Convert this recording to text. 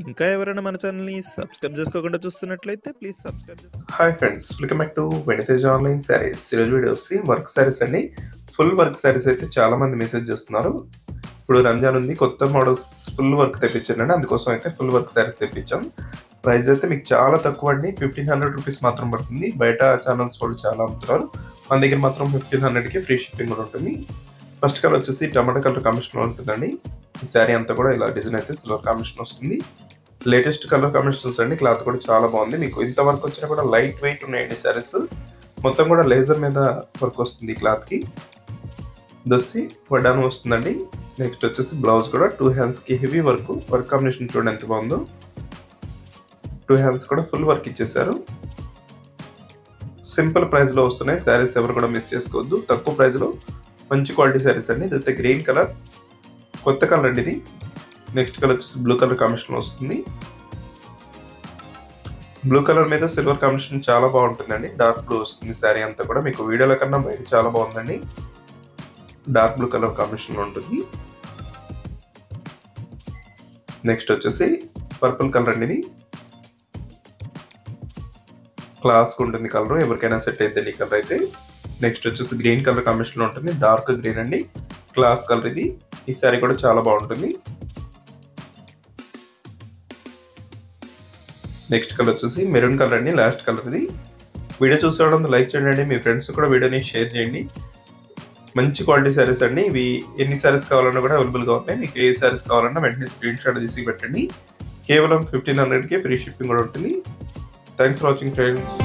ఇంకా ఎవరైనా మన ఛానల్‌ని సబ్స్క్రైబ్ చేసుకోకుండా చూస్తున్నట్లయితే please subscribe hi friends, welcome back to వెనితేజ్ online saris. ఈరోజు వీడియో వచ్చి వర్క్ శారీస్ అండి. ఫుల్ వర్క్ శారీస్ అయితే చాలా మంది మెసేజ్ చేస్తున్నారు. ఇప్పుడు రంజాన్ ఉంది, కొత్త మోడల్స్ ఫుల్ వర్క్ తెప్పించానండి. అందుకోసం అయితే ఫుల్ వర్క్ శారీస్ తెప్పించాం. ప్రైస్ అయితే మీకు చాలా తక్కువ అండి, 1500 రూపీస్ మాత్రం పడుతుంది. బయట ఛానల్స్ వాళ్ళు చాలా అమ్ముతున్నారు, మన దగ్గర మాత్రం 1500కి ఫ్రీ షిప్పింగ్ కూడా ఉంటుంది. ఫస్ట్ కలర్ వచ్చేసి టమాటా కలర్ కాంబినేషన్లో ఉంటుందండి. ఈ శారీ అంతా కూడా ఇలా డిజైన్ అయితే సిల్వర్ కాంబినేషన్ వస్తుంది. లేటెస్ట్ కలర్ కాంబినేషన్స్ అండి. క్లాత్ కూడా చాలా బాగుంది. మీకు ఇంతవరకు వచ్చినా కూడా లైట్ వెయిట్ ఉన్నాయండి శారీస్. మొత్తం కూడా లేజర్ మీద వర్క్ వస్తుంది క్లాత్కి. దొస్సి వడ్డాను వస్తుందండి. నెక్స్ట్ వచ్చేసి బ్లౌజ్ కూడా 2 హ్యాండ్స్కి హెవీ వర్క్ కాంబినేషన్ చూడండి ఎంత బాగుందో. 2 హ్యాండ్స్ కూడా ఫుల్ వర్క్ ఇచ్చేసారు. సింపుల్ ప్రైస్లో వస్తున్నాయి శారీస్, ఎవరు కూడా మిస్ చేసుకోవద్దు. తక్కువ ప్రైస్లో మంచి క్వాలిటీ శారీస్ అండి. ఇదైతే గ్రీన్ కలర్, కొత్త కలర్ అండి ఇది. నెక్స్ట్ కలర్ వచ్చేసి బ్లూ కలర్ కాంబినేషన్ వస్తుంది. బ్లూ కలర్ మీద సిల్వర్ కాంబినేషన్ చాలా బాగుంటుందండి. డార్క్ బ్లూ వస్తుంది శారీ అంతా కూడా. మీకు వీడియోల కన్నా బయట చాలా బాగుందండి. డార్క్ బ్లూ కలర్ కాంబినేషన్ ఉంటుంది. నెక్స్ట్ వచ్చేసి పర్పుల్ కలర్ అండి. ఇది క్లాస్ ఉంటుంది కలర్, ఎవరికైనా సెట్ అయితే ఈ కలర్ అయితే. నెక్స్ట్ వచ్చేసి గ్రీన్ కలర్ కాంబినేషన్ ఉంటుంది. డార్క్ గ్రీన్ అండి, క్లాస్ కలర్ ఇది. ఈ శారీ కూడా చాలా బాగుంటుంది. నెక్స్ట్ కలర్ వచ్చేసి మెరూన్ కలర్ అండి, లాస్ట్ కలర్ ఇది. వీడియో చూసుకోవడం లైక్ చేయండి, మీ ఫ్రెండ్స్ కూడా వీడియోని షేర్ చేయండి. మంచి క్వాలిటీ శారీస్ అండి ఇవి. ఎన్ని శారీస్ కావాలన్నా కూడా అవైలబుల్గా ఉన్నాయి. మీకు ఏ శారీస్ కావాలన్నా వెంటనే స్క్రీన్ షాట్ తీసి పెట్టండి. కేవలం 1500కి ఫ్రీ షిప్పింగ్ కూడా ఉంటుంది. Thanks for watching friends.